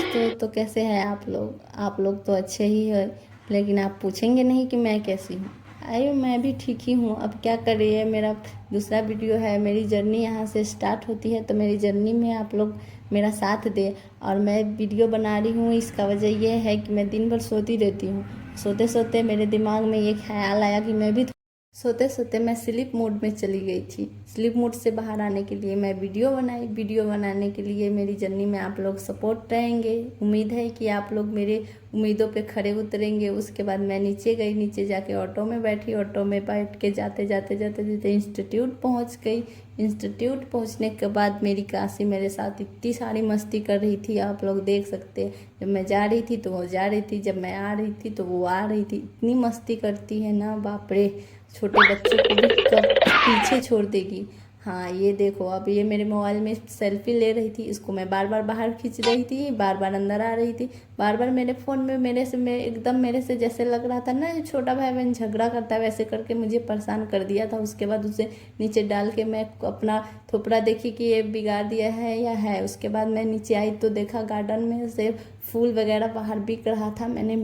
दोस्तों, तो कैसे हैं आप लोग तो अच्छे ही हैं। लेकिन आप पूछेंगे नहीं कि मैं कैसी हूँ। अरे मैं भी ठीक ही हूँ। अब क्या करिए, मेरा दूसरा वीडियो है। मेरी जर्नी यहाँ से स्टार्ट होती है, तो मेरी जर्नी में आप लोग मेरा साथ दें। और मैं वीडियो बना रही हूँ, इसका वजह यह है कि मैं दिन भर सोती रहती हूँ। सोते सोते मेरे दिमाग में ये ख्याल आया कि मैं भी सोते सोते मैं स्लीप मोड में चली गई थी। स्लीप मोड से बाहर आने के लिए मैं वीडियो बनाई। वीडियो बनाने के लिए मेरी जर्नी में आप लोग सपोर्ट रहेंगे। उम्मीद है कि आप लोग मेरे उम्मीदों पे खरे उतरेंगे। उसके बाद मैं नीचे गई, नीचे जाके ऑटो में बैठी। ऑटो में बैठ के जाते जाते जाते जाते इंस्टीट्यूट पहुंच गई। इंस्टीट्यूट पहुंचने के बाद मेरी काशी मेरे साथ इतनी सारी मस्ती कर रही थी, आप लोग देख सकते हैं। जब मैं जा रही थी तो वो जा रही थी, जब मैं आ रही थी तो वो आ रही थी। इतनी मस्ती करती है ना, बाप रे। छोटे बच्चों को भी कब पीछे छोड़ देगी। हाँ ये देखो, अब ये मेरे मोबाइल में सेल्फी ले रही थी। इसको मैं बार बार बाहर खींच रही थी, बार बार अंदर आ रही थी। बार बार मेरे फ़ोन में मेरे से जैसे लग रहा था ना, छोटा भाई बहन झगड़ा करता है, वैसे करके मुझे परेशान कर दिया था। उसके बाद उसे नीचे डाल के मैं अपना थोपड़ा देखी कि ये बिगाड़ दिया है या है। उसके बाद मैं नीचे आई तो देखा गार्डन में से फूल वगैरह बाहर बिक रहा था। मैंने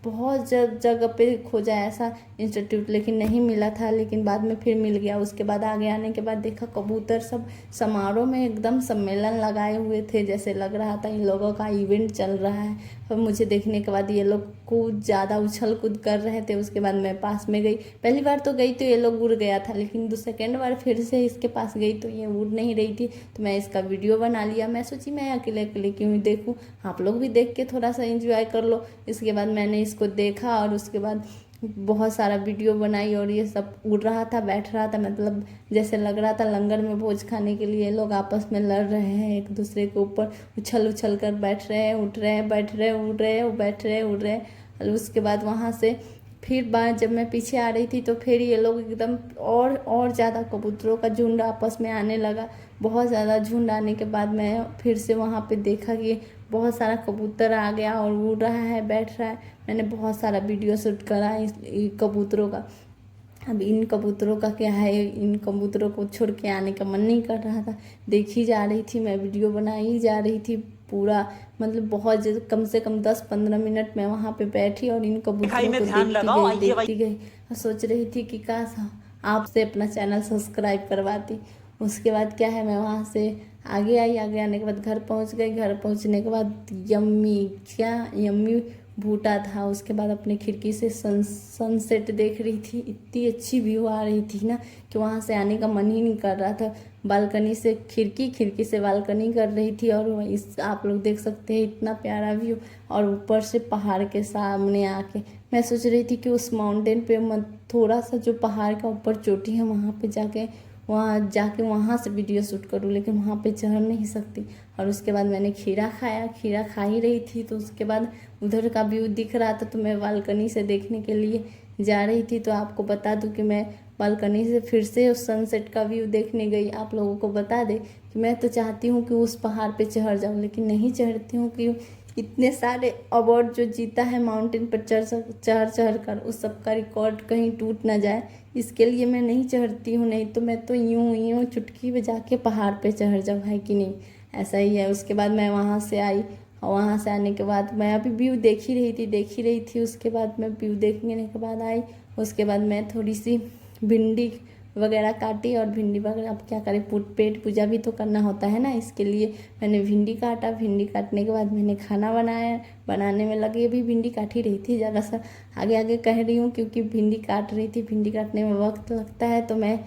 बहुत जगह पे खोजा ऐसा इंस्टीट्यूट, लेकिन नहीं मिला था। लेकिन बाद में फिर मिल गया। उसके बाद आगे आने के बाद देखा कबूतर सब समारोह में एकदम सम्मेलन लगाए हुए थे, जैसे लग रहा था इन लोगों का इवेंट चल रहा है। और मुझे देखने के बाद ये लोग कूद ज़्यादा उछल कूद कर रहे थे। उसके बाद मैं पास में गई। पहली बार तो गई तो ये लोग उड़ गया था, लेकिन सेकेंड बार फिर से इसके पास गई तो ये उड़ नहीं रही थी। तो मैं इसका वीडियो बना लिया। मैं सोची मैं अकेले अकेले क्यों देखूँ, आप लोग भी देख के थोड़ा सा एंजॉय कर लो। इसके बाद मैंने इसको देखा और उसके बाद बहुत सारा वीडियो बनाई। और ये सब उड़ रहा था, बैठ रहा था, मतलब जैसे लग रहा था लंगर में भोज खाने के लिए लोग आपस में लड़ रहे हैं, एक दूसरे के ऊपर उछल उछल कर बैठ रहे हैं, उठ रहे हैं, बैठ रहे हैं, उड़ रहे हैं, बैठ रहे हैं, उड़ रहे हैं। और उसके बाद वहाँ से फिर बार जब मैं पीछे आ रही थी तो फिर ये लोग एकदम और ज़्यादा कबूतरों का झुंड आपस में आने लगा। बहुत ज़्यादा झुंड आने के बाद मैं फिर से वहाँ पे देखा कि बहुत सारा कबूतर आ गया और उड़ रहा है, बैठ रहा है। मैंने बहुत सारा वीडियो शूट करा इस कबूतरों का। अब इन कबूतरों का क्या है, इन कबूतरों को छोड़ के आने का मन नहीं कर रहा था। देखी जा रही थी मैं, वीडियो बनाई जा रही थी पूरा। मतलब बहुत कम से कम 10-15 मिनट मैं वहाँ पे बैठी और इन कबूतरों को देखती गई और सोच रही थी कि काश आपसे अपना चैनल सब्सक्राइब करवाती। उसके बाद क्या है, मैं वहाँ से आगे आई। आगे आने के बाद घर पहुँच गई। घर पहुँचने के बाद यम्मी भूटा था। उसके बाद अपने खिड़की से सनसेट देख रही थी। इतनी अच्छी व्यू आ रही थी ना कि वहाँ से आने का मन ही नहीं कर रहा था। बालकनी से खिड़की से बालकनी कर रही थी। और इस आप लोग देख सकते हैं इतना प्यारा व्यू। और ऊपर से पहाड़ के सामने आके मैं सोच रही थी कि उस माउंटेन पे थोड़ा सा जो पहाड़ का ऊपर चोटी है वहाँ जाके वहाँ से वीडियो शूट करूँ, लेकिन वहाँ पे चढ़ नहीं सकती। और उसके बाद मैंने खीरा खाया। खीरा खा ही रही थी तो उसके बाद उधर का व्यू दिख रहा था, तो मैं बालकनी से देखने के लिए जा रही थी। तो आपको बता दूं कि मैं बालकनी से फिर से उस सनसेट का व्यू देखने गई। आप लोगों को बता दे कि मैं तो चाहती हूँ कि उस पहाड़ पे चढ़ जाऊँ, लेकिन नहीं चढ़ती हूँ कि इतने सारे अवार्ड जो जीता है माउंटेन पर चढ़ कर, उस सब का रिकॉर्ड कहीं टूट ना जाए, इसके लिए मैं नहीं चढ़ती हूँ। नहीं तो मैं तो यूं चुटकी बजा के पहाड़ पे चढ़ जाऊँ, है कि नहीं। ऐसा ही है। उसके बाद मैं वहाँ से आई और वहाँ से आने के बाद मैं अभी व्यू देख ही रही थी। उसके बाद मैं व्यू देखने के बाद आई। उसके बाद मैं थोड़ी सी भिंडी वगैरह काटी। और भिंडी वगैरह अब क्या करें, पेट पूजा भी तो करना होता है ना, इसके लिए मैंने भिंडी काटा। भिंडी काटने के बाद मैंने खाना बनाया। बनाने में लगी, अभी भिंडी काट ही रही थी। ज़रा सा आगे आगे कह रही हूँ क्योंकि भिंडी काट रही थी। भिंडी काटने में वक्त लगता है तो मैं